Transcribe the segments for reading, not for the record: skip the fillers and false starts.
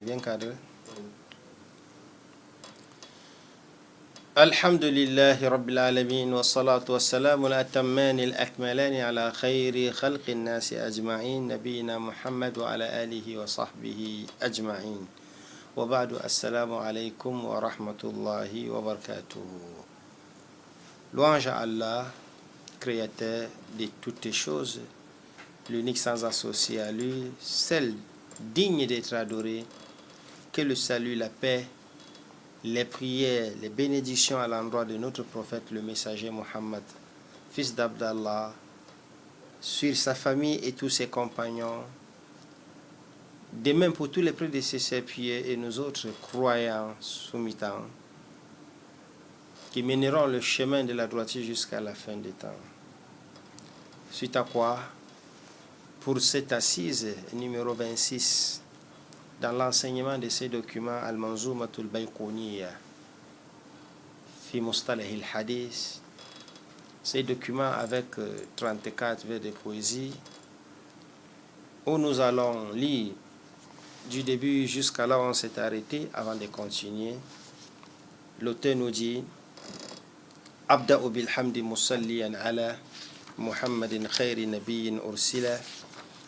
bien cadré. Alhamdulillahi Rabbil Alamin wa salatu wa salamu al-atamman al-akmalani ala khayri khalqi an-nasi ajma'in nabiyina Muhammad wa ala alihi wa sahbihi ajma'in. Wa ba'du, assalamu alaykum wa rahmatullahi wa barakatuh. Louange à Allah, créateur de toutes choses, l'unique sans associé à lui, seul digne d'être adoré, que le salut, la paix, les prières, les bénédictions à l'endroit de notre prophète, le messager Mohammed, fils d'Abdallah, sur sa famille et tous ses compagnons, de même pour tous les prédécesseurs pieux et nous autres croyants soumittants, qui mèneront le chemin de la droiture jusqu'à la fin des temps. Suite à quoi, pour cette assise numéro 26, dans l'enseignement de ces documents, Al-Manzoumatul Bayqouniya, fi Mustalah al-Hadith, ces documents avec 34 vers de poésie, où nous allons lire du début jusqu'à là où on s'est arrêté avant de continuer. L'auteur nous dit: Abda'u bilhamdi musalliyan ala Muhammadin khayri nabiyyin ursila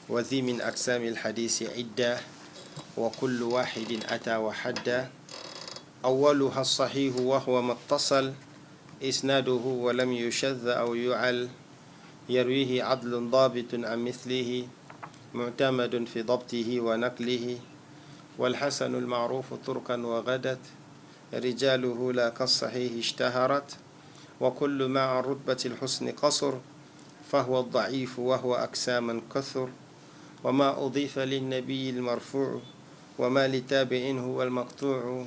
wa dhi min aqsami al-hadith idda وكل واحد أتى وحدى أولها الصحيح وهو ما اتصل إسناده ولم يشذ أو يعل يرويه عدل ضابط عن مثله معتمد في ضبطه ونقله والحسن المعروف طرقا وغدت رجاله لا كالصحيح اشتهرت وكل ما عن رتبة الحسن قصر فهو الضعيف وهو أقساما كثر وما أضيف للنبي المرفوع وما لتابع هو المقطوع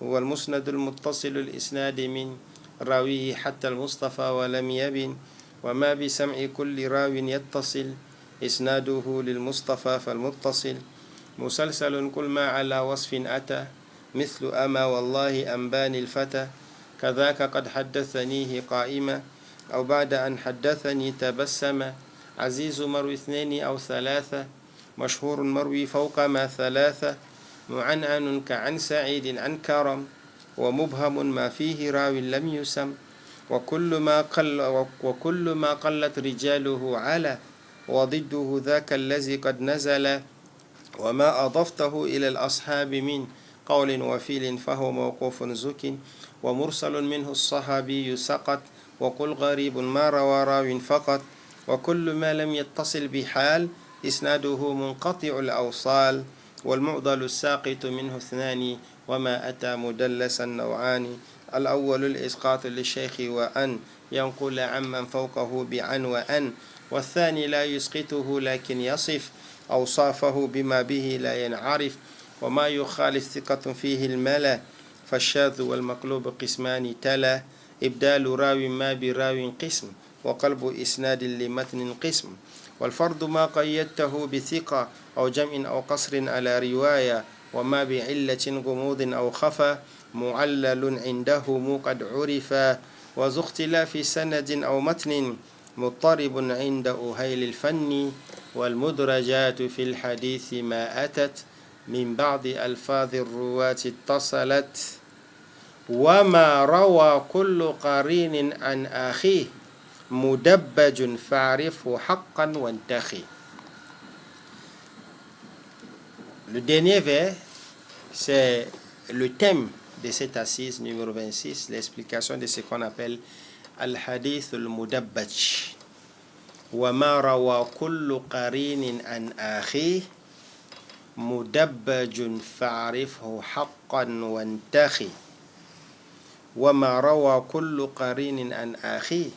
هو المسند المتصل الإسناد من راويه حتى المصطفى ولم يبن وما بسمع كل راو يتصل إسناده للمصطفى فالمتصل مسلسل كل ما على وصف أتى مثل أما والله أنباني الفتى كذاك قد حدثنيه قائمة أو بعد أن حدثني تبسم عزيز مروي اثنين أو ثلاثة مشهور مروي فوق ما ثلاثة معنعن كعن سعيد عن كرم ومبهم ما فيه راو لم يسم وكل ما قلت رجاله على وضده ذاك الذي قد نزل وما أضفته إلى الأصحاب من قول وفيل فهو موقوف زك ومرسل منه الصحابي سقط وقل غريب ما روى راو فقط وكل ما لم يتصل بحال إسناده منقطع الأوصال والمعضل الساقط منه اثنان وما أتى مدلسا نوعان الأول الإسقاط للشيخ وأن ينقل عمن فوقه بعن وأن والثاني لا يسقطه لكن يصف أوصافه بما به لا ينعرف وما يخالف ثقة فيه الملا فالشاذ والمقلوب قسمان تلا إبدال راو ما براو قسم وقلب إسناد لمتن قسم والفرد ما قيدته بثقة أو جمع أو قصر على رواية وما بعلة غموض أو خفى معلل عندهم قد عرف وذو اختلاف سند أو متن مضطرب عند أهيل الفن والمدرجات في الحديث ما أتت من بعض ألفاظ الرواة اتصلت وما روى كل قرين عن أخيه مدبج فاعرفه حقا وانتخي. Le dernier vers, c'est le thème de cette assise numéro 26, l'explication de ce qu'on appelle Al-Hadith al-Mudabbaj. وما روى كل قرين عن أخيه مدبج فاعرفه حقا وانتخي وما روى كل قرين عن أخيه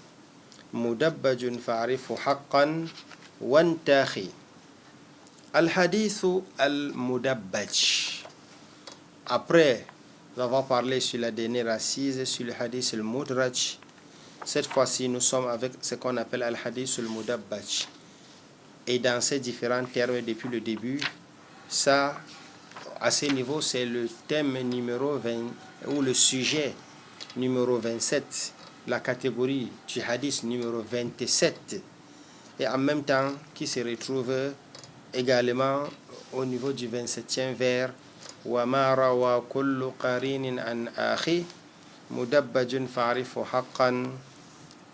مدبج فاعرفه حقا وانتخي. Al-Hadith al-Mudabbaj. Après avoir parlé sur la dernière assise, sur le Hadith al-Mudraj, cette fois-ci nous sommes avec ce qu'on appelle Al-Hadith al-Mudabbaj. Et dans ces différents termes depuis le début, ça, à ce niveau, c'est le thème numéro 20, ou le sujet numéro 27, la catégorie du Hadith numéro 27, et en même temps qui se retrouve également au niveau du 27e vers وما روى كل قرين عن أخي مدبج فاعرف حقا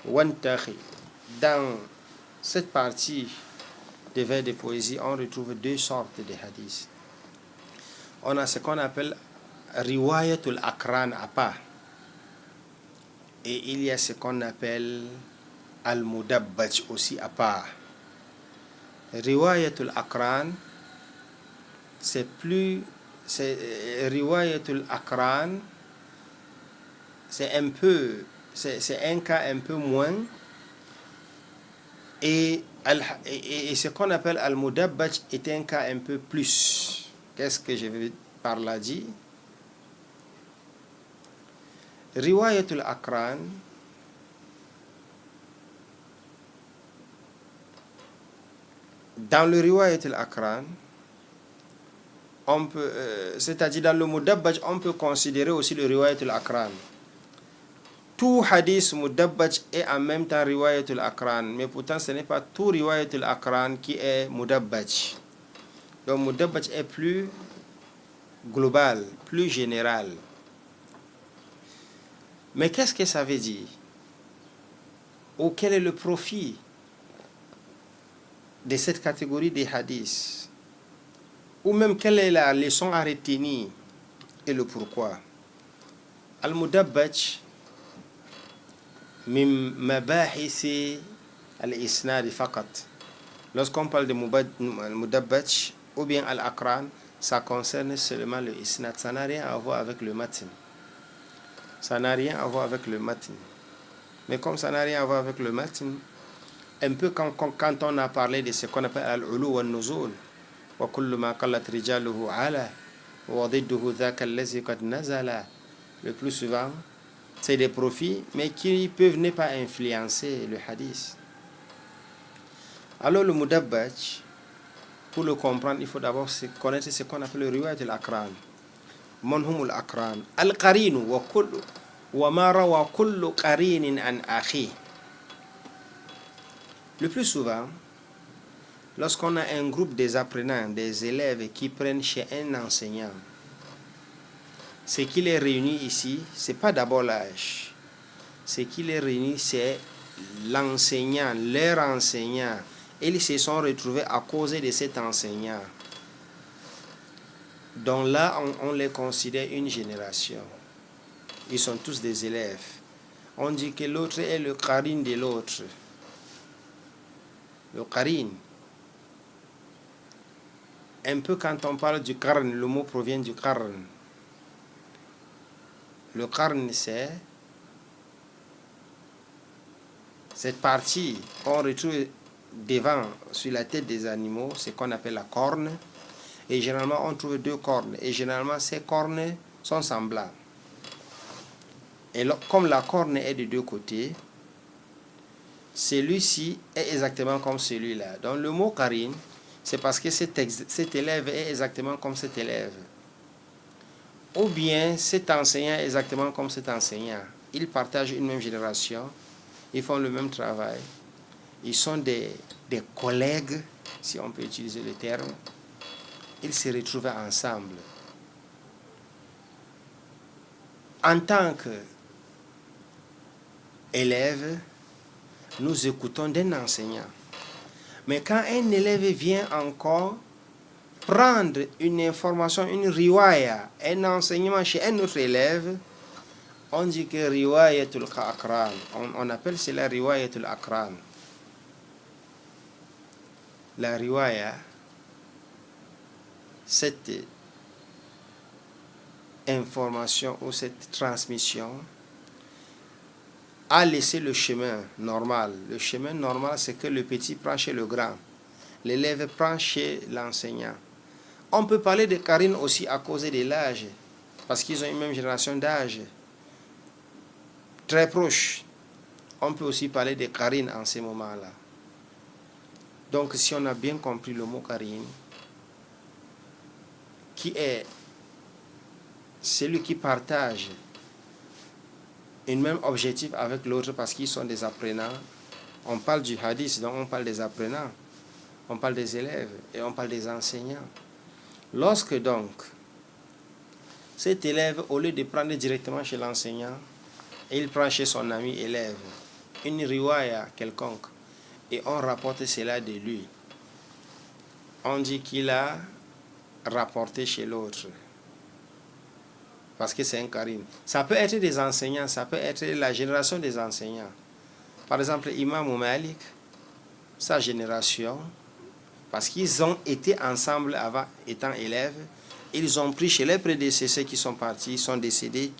وانتخي. Dans cette partie des vers de poésie, on retrouve deux sortes de hadiths. On a ce qu'on appelle riwayatul akran à part, et il y a ce qu'on appelle al-mudabbaj aussi à part. Riwayatul akran, riwayatul akran, c'est un cas un peu moins, et ce qu'on appelle al-mudabbaj est un cas un peu plus. Qu'est-ce que je veux par là dire? Riwayatul akran, dans le riwayatul akran, on peut, c'est-à-dire dans le mudabbaj, on peut considérer aussi le riwayatul akran. Tout hadith mudabbaj est en même temps riwayatul akran, mais pourtant ce n'est pas tout riwayatul akran qui est mudabbaj. Donc mudabbaj est plus global, plus général. Mais qu'est-ce que ça veut dire? Ou quel est le profit de cette catégorie des hadiths? Ou même quelle est la leçon à retenir et le pourquoi? Al-mudabbaj min mabahisi al-isnad faqat. Lorsqu'on parle de mudabbaj ou bien al-akran, ça concerne seulement le isnad. Ça n'a rien à voir avec le matin. Ça n'a rien à voir avec le matin. Mais comme ça n'a rien à voir avec le matin, un peu quand on a parlé de ce qu'on appelle al-ulu wa nuzul, wa kullu ma qallat rijaluhu ala wa didduhu dhaka allazi qad nazala, le plus souvent c'est des profits mais qui peuvent ne pas influencer le hadith. Alors le mudabbaj, pour le comprendre, il faut d'abord connaître ce qu'on appelle le riwayat al-akran. Manhum al-akran al-qarinu wa ma rawa kullu qarinin an akhi. Le plus souvent, lorsqu'on a un groupe des apprenants, des élèves qui prennent chez un enseignant, ce qui les réunit ici, ce n'est pas d'abord l'âge. Ce qui les réunit, c'est l'enseignant, leur enseignant. Ils se sont retrouvés à cause de cet enseignant. Donc là, on les considère une génération. Ils sont tous des élèves. On dit que l'autre est le qarin de l'autre. Le qarin. Un peu quand on parle du qarn, le mot provient du qarn. Le qarn, c'est cette partie qu'on retrouve devant, sur la tête des animaux, c'est qu'on appelle la corne. Et généralement, on trouve deux cornes. Et généralement, ces cornes sont semblables. Et comme la corne est de deux côtés, celui-ci est exactement comme celui-là. Donc le mot qarin, c'est parce que cet élève est exactement comme cet élève. Ou bien cet enseignant est exactement comme cet enseignant. Ils partagent une même génération, ils font le même travail. Ils sont des collègues, si on peut utiliser le terme. Ils se retrouvent ensemble. En tant qu'élève, nous écoutons d'un enseignant. Mais quand un élève vient encore prendre une information, une riwaya, un enseignement chez un autre élève, on dit que riwayatul akran. On appelle cela riwayatul akran. La riwaya, cette information ou cette transmission a laissé le chemin normal. Le chemin normal, c'est que le petit prend chez le grand. L'élève prend chez l'enseignant. On peut parler de qarin aussi à cause de l'âge, parce qu'ils ont une même génération d'âge, très proche. On peut aussi parler de qarin en ces moments-là. Donc, si on a bien compris le mot qarin, qui est celui qui partage un même objectif avec l'autre parce qu'ils sont des apprenants. On parle du hadith, donc on parle des apprenants, on parle des élèves et on parle des enseignants. Lorsque donc cet élève, au lieu de prendre directement chez l'enseignant, il prend chez son ami élève une riwaya quelconque et on rapporte cela de lui. On dit qu'il a rapporté chez l'autre parce que c'est un karim. Ça peut être des enseignants, ça peut être la génération des enseignants. Par exemple, Imam Malik, sa génération, parce qu'ils ont été ensemble avant étant élèves, ils ont pris chez les prédécesseurs qui sont partis, ils sont décédés,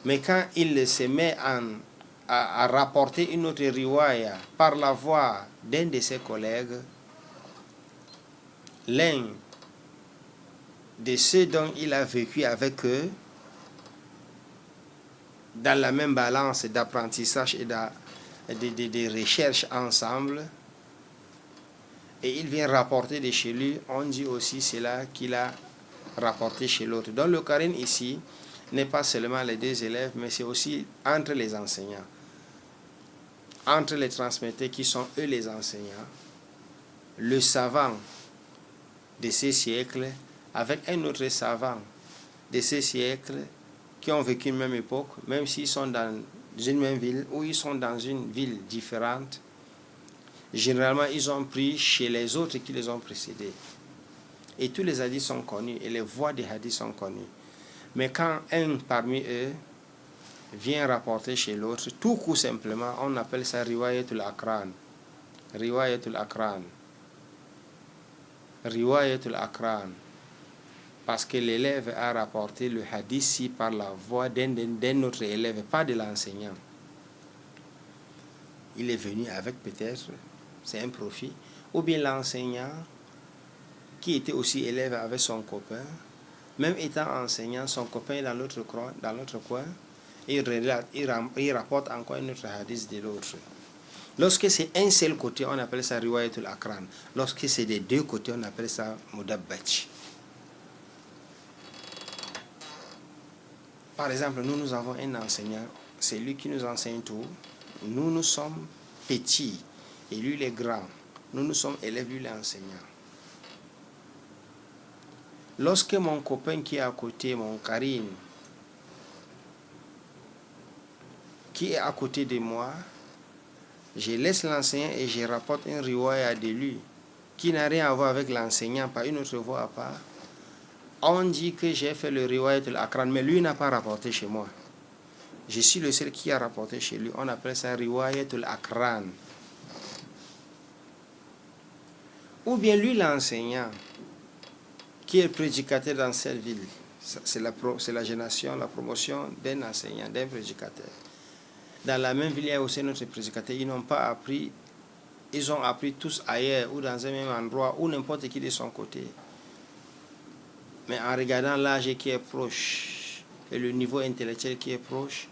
mais quand il se met à rapporter une autre riwaya par la voix d'un de ses collègues, l'un de ceux dont il a vécu avec eux, dans la même balance d'apprentissage et de recherche ensemble, et il vient rapporter de chez lui, on dit aussi cela qu'il a rapporté chez l'autre. Donc le Karim ici n'est pas seulement les deux élèves, mais c'est aussi entre les enseignants, entre les transmetteurs qui sont eux les enseignants, le savant de ces siècles avec un autre savant de ces siècles qui ont vécu une même époque, même s'ils sont dans une même ville ou ils sont dans une ville différente. Généralement, ils ont pris chez les autres qui les ont précédés. Et tous les hadiths sont connus et les voix des hadiths sont connues. Mais quand un parmi eux vient rapporter chez l'autre, tout coup simplement, on appelle ça riwayatul akran. Riwayatul akran. Riwayatul akran. Parce que l'élève a rapporté le hadith ci par la voix d'un autre élève, pas de l'enseignant. Il est venu avec peut-être, c'est un profit, ou bien l'enseignant qui était aussi élève avec son copain, même étant enseignant, son copain est dans l'autre coin, et il rapporte encore un autre hadith de l'autre. Lorsque c'est un seul côté, on appelle ça riwayatul akran. Lorsque c'est des deux côtés, on appelle ça mudabbaj. Par exemple, nous avons un enseignant, c'est lui qui nous enseigne tout. Nous sommes petits et lui il est grand. Nous sommes élèves, lui il est enseignant. Lorsque mon copain qui est à côté, mon Karim, qui est à côté de moi, je laisse l'enseignant et je rapporte un riwaya de lui qui n'a rien à voir avec l'enseignant, pas une autre voix à part. On dit que j'ai fait le riwayatul akran, mais lui n'a pas rapporté chez moi. Je suis le seul qui a rapporté chez lui. On appelle ça riwayatul akran. Ou bien lui l'enseignant, qui est prédicateur dans cette ville. C'est la génération, la promotion d'un enseignant, d'un prédicateur. Dans la même ville, il y a aussi notre prédicateur. Ils n'ont pas appris, ils ont appris tous ailleurs ou dans un même endroit ou n'importe qui de son côté. Mais en regardant l'âge qui est proche et le niveau intellectuel qui est proche,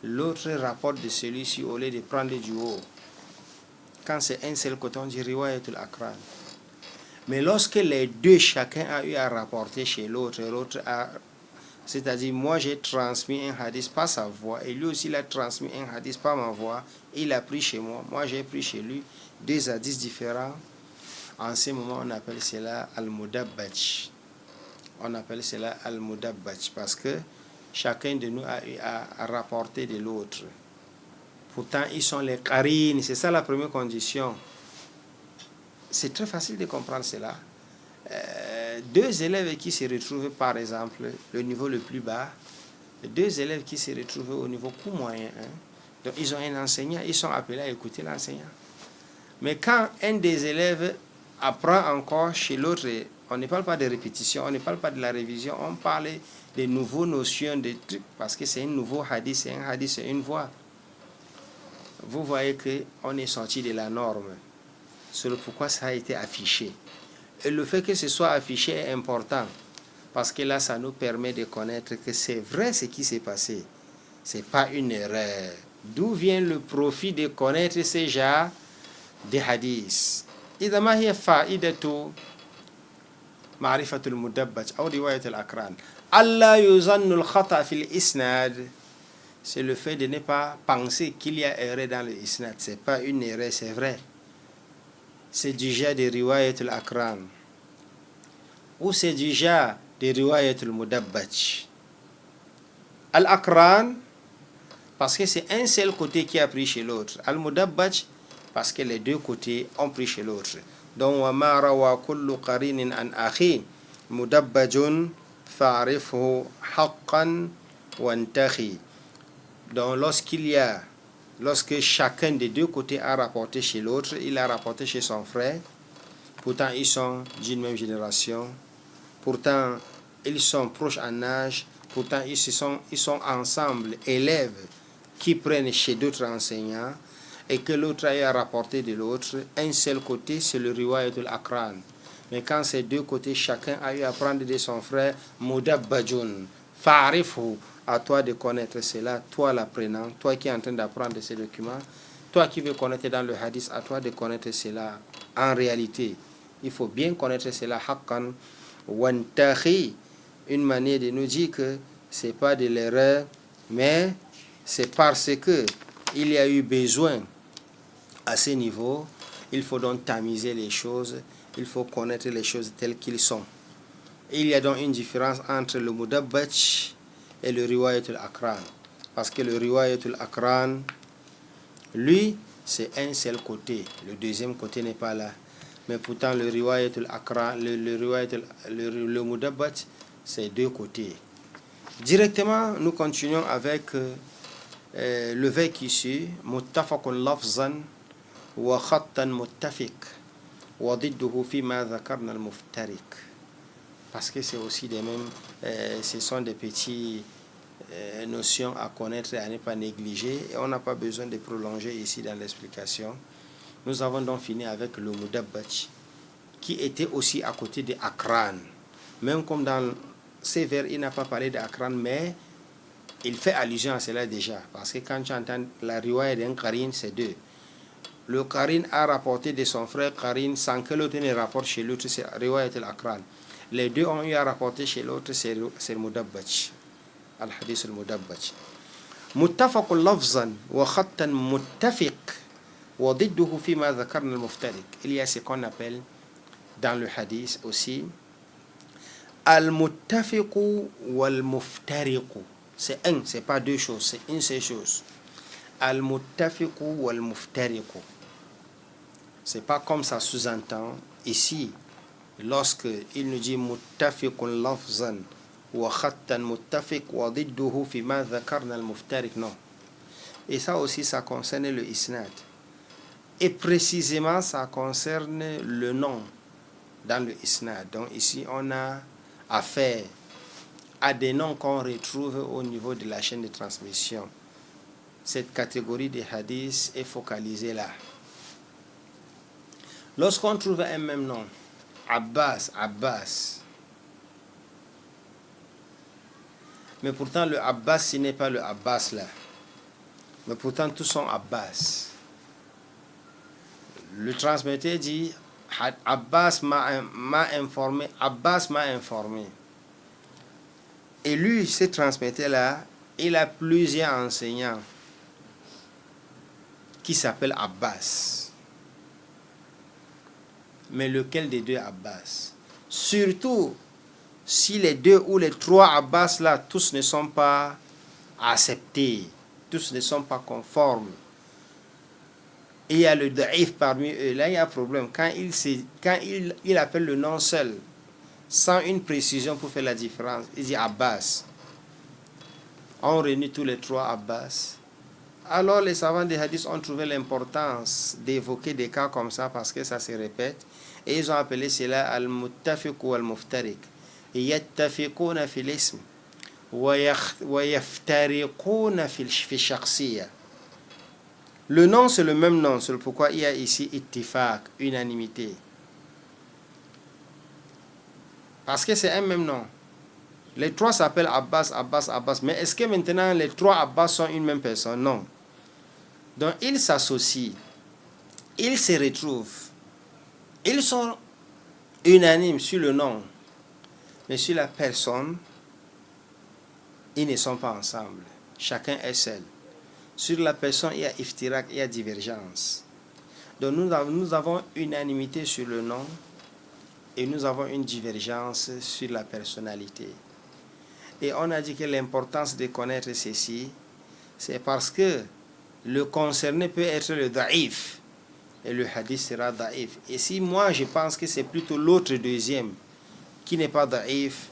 l'autre rapporte de celui-ci au lieu de prendre du haut. Quand c'est un seul côté, on dit riwayatul akran. Mais lorsque les deux, chacun a eu à rapporter chez l'autre, c'est-à-dire moi j'ai transmis un hadith par sa voix et lui aussi il a transmis un hadith par ma voix, il a pris chez moi, moi j'ai pris chez lui, deux hadiths différents. En ce moment, on appelle cela al-mudabbaj. On appelle cela al-mudabbaj parce que chacun de nous a eu à rapporter de l'autre. Pourtant, ils sont les qarines, c'est ça la première condition. C'est très facile de comprendre cela. Deux élèves qui se retrouvent, par exemple, le niveau le plus bas, deux élèves qui se retrouvent au niveau coup moyen, donc ils ont un enseignant, ils sont appelés à écouter l'enseignant. Mais quand un des élèves apprend encore chez l'autre, on ne parle pas de répétition, on ne parle pas de la révision, on parle de nouvelles notions, de trucs, parce que c'est un nouveau hadith, c'est une voix. Vous voyez qu'on est sorti de la norme. C'est pourquoi ça a été affiché. Et le fait que ce soit affiché est important, parce que là, ça nous permet de connaître que c'est vrai ce qui s'est passé. Ce n'est pas une erreur. D'où vient le profit de connaître ces genres de hadiths? إذا ما هي فائدة معرفة المدبج أو رواية الأقران ألا يظن الخطأ في الإسناد. C'est le fait de ne pas penser qu'il y a erreur dans le isnad. Ce n'est pas une erreur, c'est vrai. C'est du genre de riwayat al-akran. Ou c'est du genre de riwayat al-mudabbaj. Al-aqran, parce que c'est un seul côté qui a pris chez l'autre. Al-mudabbaj, parce que les deux côtés ont pris chez l'autre. Donc, wa ma rawa kullu qarinin an akhi mudabbajun fa'rifhu haqqan wantakhi. Donc, lorsque chacun des deux côtés a rapporté chez l'autre, il a rapporté chez son frère, pourtant ils sont d'une même génération, pourtant ils sont proches en âge, pourtant ils sont ensemble, élèves qui prennent chez d'autres enseignants, et que l'autre a rapporté de l'autre, un seul côté, c'est le riwayat al-aqran. Mais quand ces deux côtés, chacun a eu à prendre de son frère, mudabbajun, fa'rifhu, à toi de connaître cela, toi l'apprenant, toi qui es en train d'apprendre ces documents, toi qui veux connaître dans le hadith, à toi de connaître cela en réalité. Il faut bien connaître cela, haqqan wantakhi, une manière de nous dire que ce n'est pas de l'erreur, mais c'est parce que il y a eu besoin à ce niveau. Il faut donc tamiser les choses, il faut connaître les choses telles qu'elles sont. Il y a donc une différence entre le mudabbaj et le riwayat al-aqran, parce que le riwayat al-aqran, lui, c'est un seul côté, le deuxième côté n'est pas là. Mais pourtant le riwayat al-aqran, le mudabbaj, c'est deux côtés. Directement, nous continuons avec le verbe qui suit, muttafaqun lafzan wa khattan muttafiq wa didduhu fi ma dhakarna al-muftariq. Parce que c'est aussi des mêmes, ce sont des petites notions à connaître et à ne pas négliger, et on n'a pas besoin de prolonger ici dans l'explication. Nous avons donc fini avec le mudabbaj, qui était aussi à côté de Akran. Même comme dans ces vers, il n'a pas parlé d'Akran, mais il fait allusion à cela déjà. Parce que quand tu entends la riwaya d'un Qarin, c'est deux. Le Qarin a rapporté de son frère Qarin sans que l'autre ne rapporte chez l'autre, c'est riwayat al-Akran. Les deux ont eu à rapporter chez l'autre, c'est le mudabbaj. Al-hadith al-mudabbaj. Muttafaqun lafzan wa khattan muttafiq wa didduhu fi ma dhakarna al-muftariq. Il y a ce qu'on appelle dans le hadith aussi al-muttafiqu wal-muftariqu. C'est un, c'est pas deux choses, c'est une seule chose. Al-muttafiqu wal-muftariqu. C'est pas comme ça sous-entend ici. Lorsque il nous dit muttafiqun lafzan wa khattan muttafiq wa didduhu fi ma dhakarna al-muftariq, non. Et ça aussi, ça concerne le isnad. Et précisément, ça concerne le nom dans le isnad. Donc ici, on a affaire à des noms qu'on retrouve au niveau de la chaîne de transmission. Cette catégorie de hadiths est focalisée là. Lorsqu'on trouve un même nom, Abbas, mais pourtant le Abbas, ce n'est pas le Abbas là, mais pourtant tous sont Abbas. Le transmetteur dit Abbas m'a informé. Et lui, ce transmetteur là, il a plusieurs enseignants qui s'appellent Abbas. Mais lequel des deux Abbas? Surtout si les deux ou les trois Abbas là, tous ne sont pas acceptés, tous ne sont pas conformes. Et il y a le da'if parmi eux. Là, il y a un problème. Quand il appelle le nom seul, sans une précision pour faire la différence, il dit Abbas. On réunit tous les trois Abbas. Alors les savants des hadiths ont trouvé l'importance d'évoquer des cas comme ça parce que ça se répète. Et ils ont appelé cela al-muttafiq ou al-muftariq. Yattafiquna fil ism wa yaftariquna fi shakhsiyya. Le nom, c'est le même nom, c'est pourquoi il y a ici ittifaq, unanimité. Parce que c'est un même nom. Les trois s'appellent Abbas. Mais est-ce que maintenant les trois Abbas sont une même personne? Non. Donc ils s'associent, ils se retrouvent, ils sont unanimes sur le nom, mais sur la personne, ils ne sont pas ensemble. Chacun est seul. Sur la personne, il y a iftirak, il y a divergence. Donc nous avons unanimité sur le nom, et nous avons une divergence sur la personnalité. Et on a dit que l'importance de connaître ceci, c'est parce que le concerné peut être le daïf, et le hadith sera daïf. Et si moi je pense que c'est plutôt l'autre deuxième qui n'est pas daïf,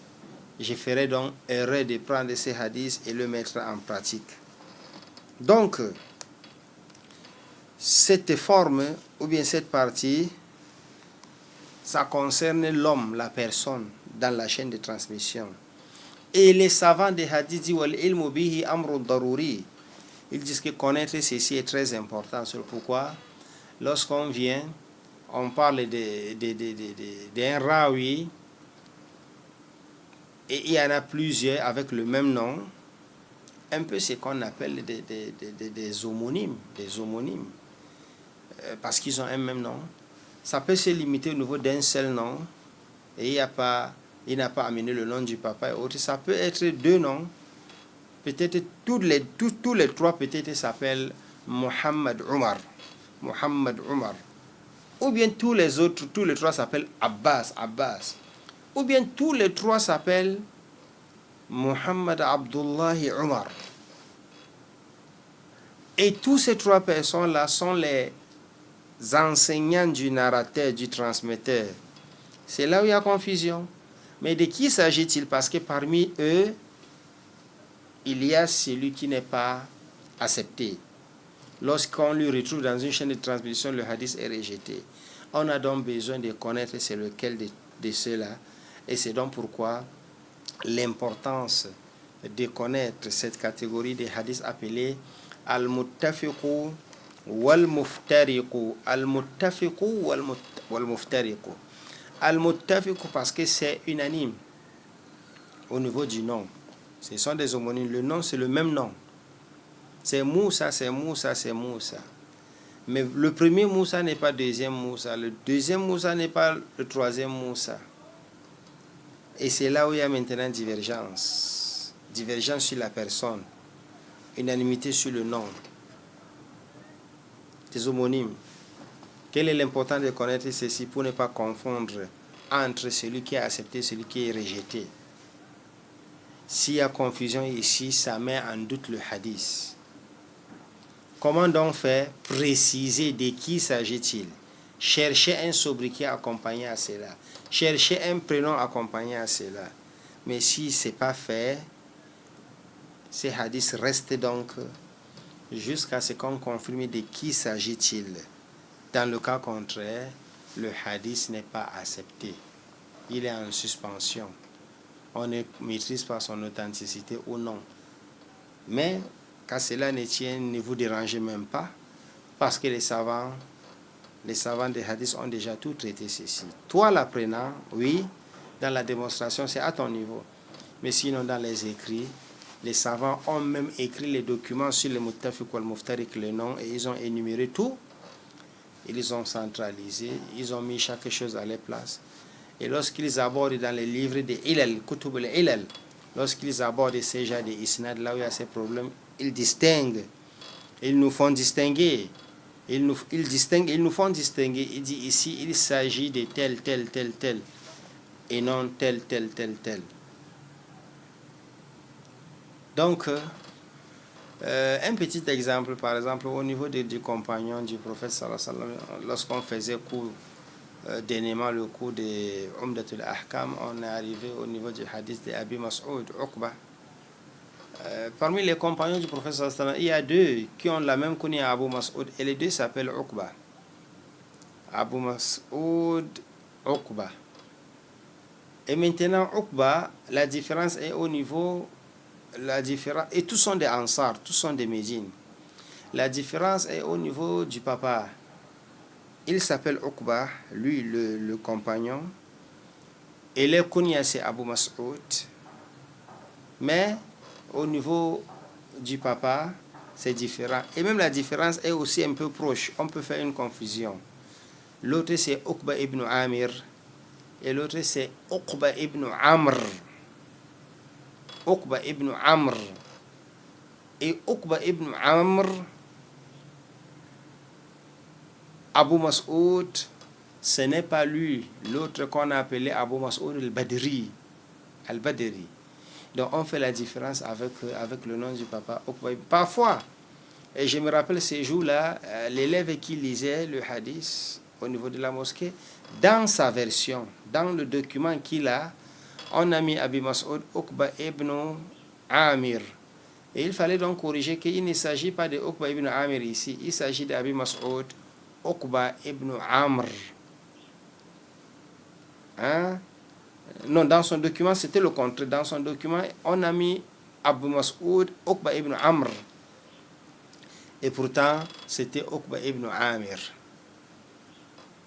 je ferai donc erreur de prendre ces hadiths et le mettre en pratique. Donc, cette forme, ou bien cette partie, ça concerne l'homme, la personne, dans la chaîne de transmission. Et les savants des hadiths disent wal ilmu bihi amrun daruri. Ils disent que connaître ceci est très important. C'est pourquoi, lorsqu'on vient, on parle d'un rawi, et il y en a plusieurs avec le même nom, un peu ce qu'on appelle des homonymes, parce qu'ils ont un même nom. Ça peut se limiter au niveau d'un seul nom, et il n'a pas amené le nom du papa et autres. Ça peut être deux noms, peut-être tous les trois peut-être s'appellent Muhammad Umar, ou bien tous les trois s'appellent Abbas, ou bien tous les trois s'appellent Muhammad Abdullahi Umar. Et tous ces trois personnes-là sont les enseignants du narrateur, du transmetteur. C'est là où il y a confusion. Mais de qui s'agit-il? Parce que parmi eux, il y a celui qui n'est pas accepté. Lorsqu'on lui retrouve dans une chaîne de transmission, le hadith est rejeté. On a donc besoin de connaître c'est lequel de ceux-là. Et c'est donc pourquoi l'importance de connaître cette catégorie des hadiths appelés al-muttafiqu wal-muftariqu. Al-muttafiqu wal-muftariqu. Al-muttafiqu parce que c'est unanime au niveau du nom. Ce sont des homonymes. Le nom, c'est le même nom. C'est Moussa, c'est Moussa, c'est Moussa. Mais le premier Moussa n'est pas le deuxième Moussa. Le deuxième Moussa n'est pas le troisième Moussa. Et c'est là où il y a maintenant divergence. Divergence sur la personne. Unanimité sur le nom. Des homonymes. Quel est l'important de connaître ceci pour ne pas confondre entre celui qui est accepté et celui qui est rejeté? S'il y a confusion ici, ça met en doute le hadith. Comment donc faire? Préciser de qui s'agit-il. Chercher un sobriquet accompagné à cela. Chercher un prénom accompagné à cela. Mais si ce n'est pas fait, ces hadiths restent donc jusqu'à ce qu'on confirme de qui s'agit-il. Dans le cas contraire, le hadith n'est pas accepté. Il est en suspension. On ne maîtrise pas son authenticité ou non. Mais qu'à cela ne tienne, ne vous dérangez même pas, parce que les savants des hadiths ont déjà tout traité ceci. Toi, l'apprenant, oui, dans la démonstration, c'est à ton niveau. Mais sinon, dans les écrits, les savants ont même écrit les documents sur le muttafiq wal muftariq, le nom, et ils ont énuméré tout. Ils ont centralisé, ils ont mis chaque chose à leur place. Et lorsqu'ils abordent dans les livres de Ilal, Kutub al-Ilal, lorsqu'ils abordent ces genres de isnad, là où il y a ces problèmes, ils distinguent. Ils nous font distinguer. Ils nous font distinguer. Il dit ici, il s'agit de tel, et non tel. Donc, un petit exemple, par exemple, au niveau du compagnon du prophète sallallahu alayhi wa sallam, lorsqu'on faisait cours, dernièrement le cours de Umdatul Ahkam, on est arrivé au niveau du hadith de Abi Mas'ud, Uqba. Parmi les compagnons du prophète sallallahu alayhi wa sallam, il y a deux qui ont la même kunya à Abu Mas'ud, et les deux s'appellent Uqba. Abu Mas'ud, Uqba. Et maintenant, Uqba, la différence est au niveau... et tous sont des Ansar, tous sont des Médines. La différence est au niveau du papa. Il s'appelle Uqba, lui le compagnon. Et le kunya c'est Abu Mas'ud. Mais au niveau du papa, c'est différent. Et même la différence est aussi un peu proche. On peut faire une confusion. L'autre c'est Uqba ibn Amir. Et l'autre c'est Uqba ibn Amr. Uqba ibn Amr. Et Uqba ibn Amr, Abu Mas'ud ce n'est pas lui, l'autre qu'on a appelé Abu Mas'ud al-Badri. Al-Badri. Donc on fait la différence avec le nom du papa. Parfois, et je me rappelle ces jours-là, l'élève qui lisait le hadith au niveau de la mosquée, dans sa version, dans le document qu'il a, on a mis Abi Mas'ud Uqba ibn Amir. Et il fallait donc corriger qu'il ne s'agit pas de Uqba ibn Amir ici, il s'agit d'Abi Mas'ud Uqba ibn Amr. Hein? Non, dans son document, c'était le contraire. Dans son document, on a mis Abu Mas'ud Uqba ibn Amr. Et pourtant, c'était Uqba ibn Amir.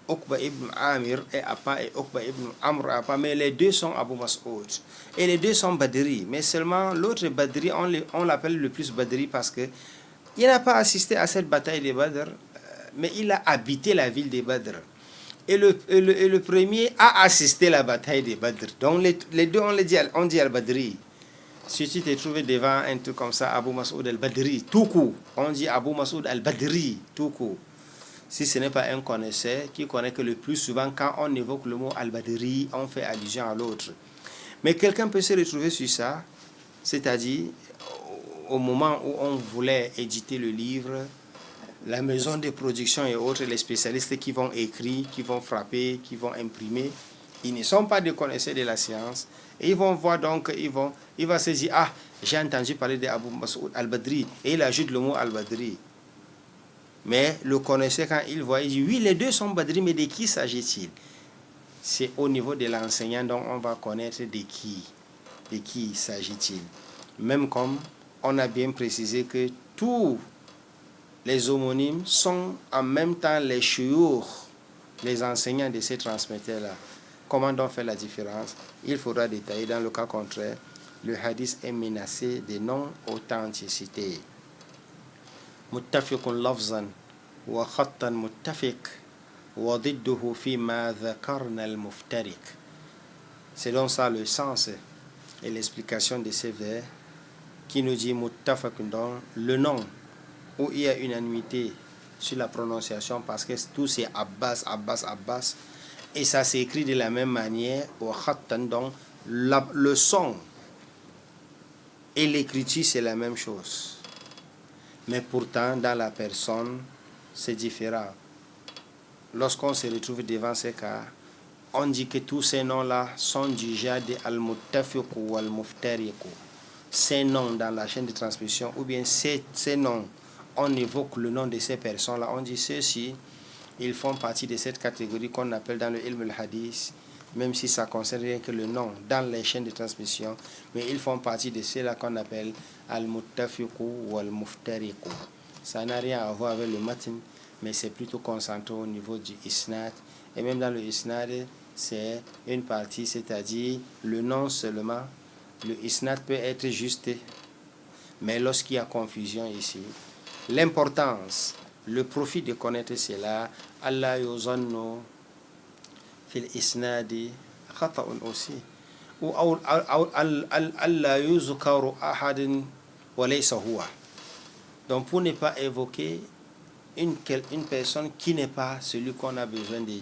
Uqba ibn Amir est Appa et Uqba ibn Amr est Appa, mais les deux sont Abu Mas'ud. Et les deux sont Badri, mais seulement l'autre Badri, on l'appelle le plus Badri parce que il n'a pas assisté à cette bataille de Badr, mais il a habité la ville de Badr. Et le premier a assisté à la bataille de Badr. Donc les deux, on dit Al-Badri. Si tu t'es trouvé devant un truc comme ça, Abu Mas'ud al-Badri, tout court. On dit Abu Mas'ud al-Badri, tout court. Si ce n'est pas un connaisseur qui connaît que le plus souvent, quand on évoque le mot al-Badri, on fait allusion à l'autre. Mais quelqu'un peut se retrouver sur ça, c'est-à-dire au moment où on voulait éditer le livre, la maison de production et autres, les spécialistes qui vont écrire, qui vont frapper, qui vont imprimer, ils ne sont pas des connaisseurs de la science. Et ils vont voir donc, il va se dire, ah, j'ai entendu parler d'Abu Mas'ud al-Badri. Et il ajoute le mot al-Badri. Mais le connaisseur, quand il voit, il dit, oui, les deux sont Badri, mais de qui s'agit-il? C'est au niveau de l'enseignant, donc on va connaître de qui s'agit-il. Même comme on a bien précisé que tous les homonymes sont en même temps les shuyukh, les enseignants de ces transmetteurs-là. Comment donc faire la différence? Il faudra détailler. Dans le cas contraire, le hadith est menacé de non-authenticité. Muttafiqun lafzan wa khattan muttafiq wa didduhu fi ma dhakarna al-muftariq. C'est donc ça le sens et l'explication de ces vers qui nous dit muttafaqun, donc le nom où il y a unanimité sur la prononciation parce que tout c'est Abbas, Abbas, Abbas. Et ça s'écrit de la même manière au khattan, donc le son et l'écriture c'est la même chose. Mais pourtant dans la personne c'est différent. Lorsqu'on se retrouve devant ces cas, on dit que tous ces noms-là sont du genre de al-muttafiq ou al-muftariq. Ces noms dans la chaîne de transmission, ou bien ces noms, on évoque le nom de ces personnes-là, on dit ceux-ci, ils font partie de cette catégorie qu'on appelle dans le ilm al-hadith, même si ça concerne rien que le nom dans les chaînes de transmission, mais ils font partie de ceux-là qu'on appelle al-muttafiq ou al-muftariq. Ça n'a rien à voir avec le matin, mais c'est plutôt concentré au niveau du isnad. Et même dans le isnad, c'est une partie, c'est-à-dire le nom seulement. Le isnad peut être juste, mais lorsqu'il y a confusion ici, l'importance, le profit de connaître cela, Allah yuzannu fil isnadi khata'un aussi, ou Allah yuzkaru ahadin wa laysa huwa. Donc pour ne pas évoquer une personne qui n'est pas celui qu'on a besoin de,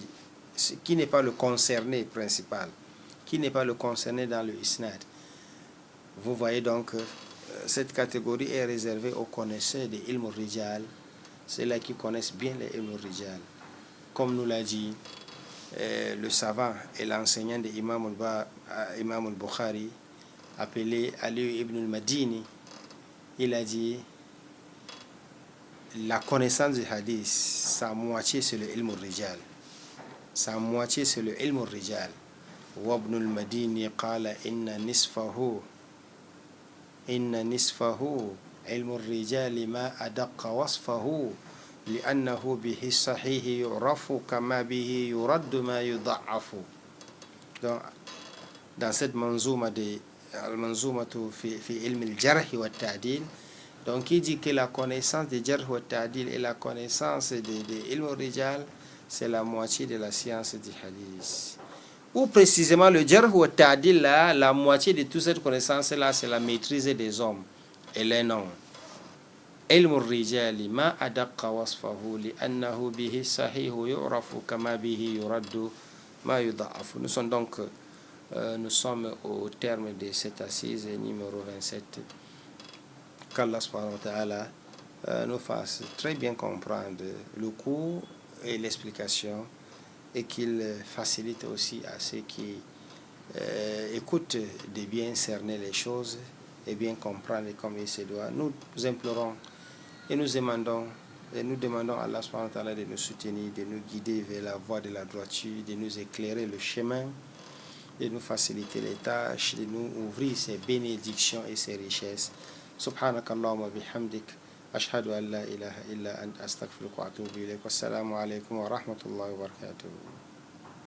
qui n'est pas le concerné principal, qui n'est pas le concerné dans le isnad. Vous voyez donc, cette catégorie est réservée aux connaisseurs des ilm al-rijal, ceux-là qui connaissent bien les ilm al-rijal. Comme nous l'a dit le savant et l'enseignant de Imam al-Bukhari, appelé Ali ibn al-Madini, il a dit, la connaissance du hadith, sa moitié c'est le ilm al-rijal. Sa moitié c'est le ilm al-rijal. Wa ibn al-Madini qala inna nisfahu علم الرجال ما أدق وصفه لأنه به الصحيح يعرف كما به يرد ما يضعف. Dans cette manzouma de al-manzoumatu fi ilm al-jarh wa al-ta'dil, donc il dit que la connaissance de jarh wa al-ta'dil et la connaissance de ilm al-rijal c'est la moitié de la science du hadith. Ou précisément le jarh wa ta'dil là, la moitié de toute cette connaissance là, c'est la maîtrise des hommes et les noms. علم الرجال ما أدق وصفه لأنه به صحيح يعرف كما به يرد ما يضعف. Nous sommes au terme de cette assise numéro 27. Qu'Allah subhanahu wa ta'ala nous fasse très bien comprendre le cours et l'explication, et qu'il facilite aussi à ceux qui écoutent de bien cerner les choses et bien comprendre comme il se doit. Nous implorons et nous demandons à Allah subhanahu wa ta'ala de nous soutenir, de nous guider vers la voie de la droiture, de nous éclairer le chemin, de nous faciliter les tâches, de nous ouvrir ses bénédictions et ses richesses. Subhanakallahumma bihamdik, ashhadu an la ilaha illa ant, astaghfiruka wa atubu ilayk. Wassalamu alaykum wa rahmatullahi wa barakatuh.